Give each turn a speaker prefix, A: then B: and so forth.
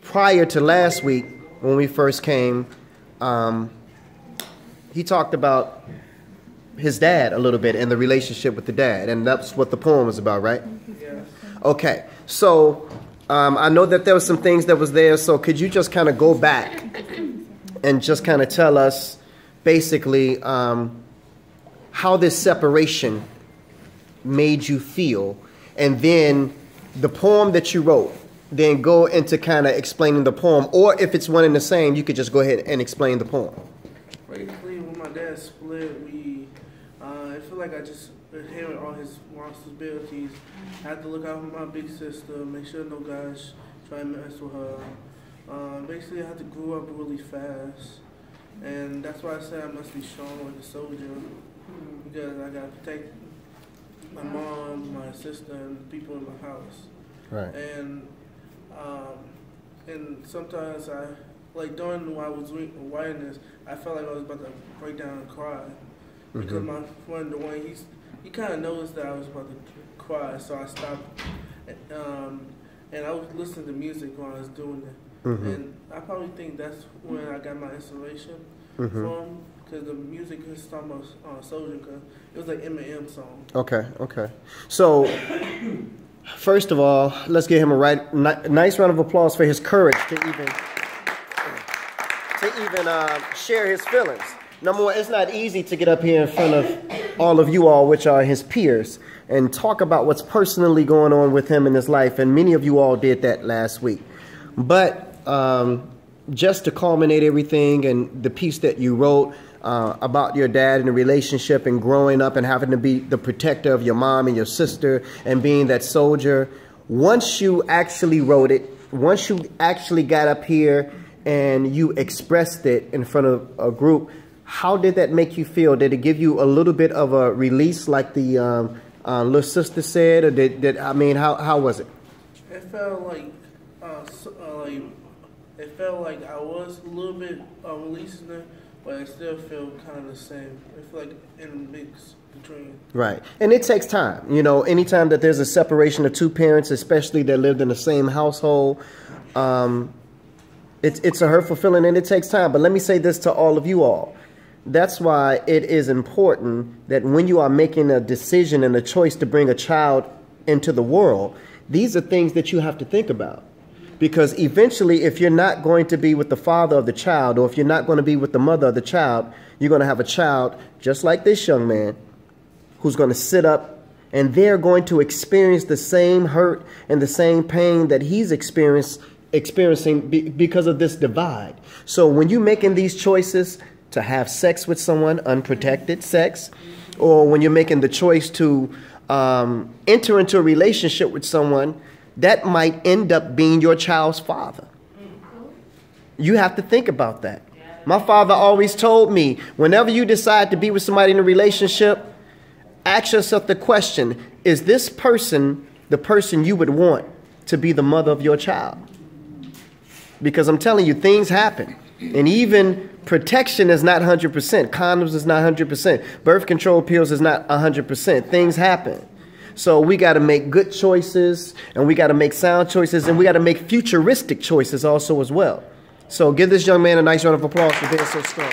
A: Prior to last week, when we first came, he talked about his dad a little bit and the relationship with the dad, and that's what the poem was about, right?
B: Yes.
A: Okay, so I know that there was some things that was there, so could you just kind of go back and just kind of tell us basically how this separation made you feel, and then the poem that you wrote, then go into kind of explaining the poem, or if it's one and the same, you could just go ahead and explain the poem.
B: Basically, when my dad split, I feel like I just inherited all his responsibilities. I had to look out for my big sister, make sure no guys try to mess with her. Basically, I had to grow up really fast, and that's why I said I must be strong like a soldier, because I got to protect my mom, my sister, and the people in my house.
A: Right.
B: And sometimes during when I was writing this, I felt like I was about to break down and cry. Because my friend Dwayne, he kind of noticed that I was about to cry, so I stopped. And I was listening to music while I was doing it. And I probably think that's when I got my inspiration from, because the music is talking about Soldier, because it was like Eminem song.
A: Okay, okay. So, first of all, let's give him a nice round of applause for his courage to even share his feelings. Number one, it's not easy to get up here in front of all of you all, which are his peers, and talk about what's personally going on with him in his life, and many of you all did that last week. But just to culminate everything and the piece that you wrote about your dad and the relationship and growing up and having to be the protector of your mom and your sister and being that soldier, once you actually wrote it, once you actually got up here and you expressed it in front of a group, how did that make you feel? Did it give you a little bit of a release like the little sister said, or how was it?
B: It felt like I was a little bit releasing it, but it still felt kind of the same. It felt like in a mix between. Right.
A: And it takes time. You know, anytime that there's a separation of two parents, especially that lived in the same household, it's a hurtful feeling, and it takes time. But let me say this to all of you all. That's why it is important that when you are making a decision and a choice to bring a child into the world, these are things that you have to think about. Because eventually, if you're not going to be with the father of the child, or if you're not going to be with the mother of the child, you're going to have a child just like this young man who's going to sit up, and they're going to experience the same hurt and the same pain that he's experiencing because of this divide. So when you're making these choices to have sex with someone, unprotected sex, or when you're making the choice to enter into a relationship with someone that might end up being your child's father. You have to think about that. My father always told me, whenever you decide to be with somebody in a relationship, ask yourself the question, is this person the person you would want to be the mother of your child? Because I'm telling you, things happen. And even protection is not 100%. Condoms is not 100%. Birth control pills is not 100%. Things happen. So we got to make good choices, and we got to make sound choices, and we got to make futuristic choices also as well. So give this young man a nice round of applause for being so strong.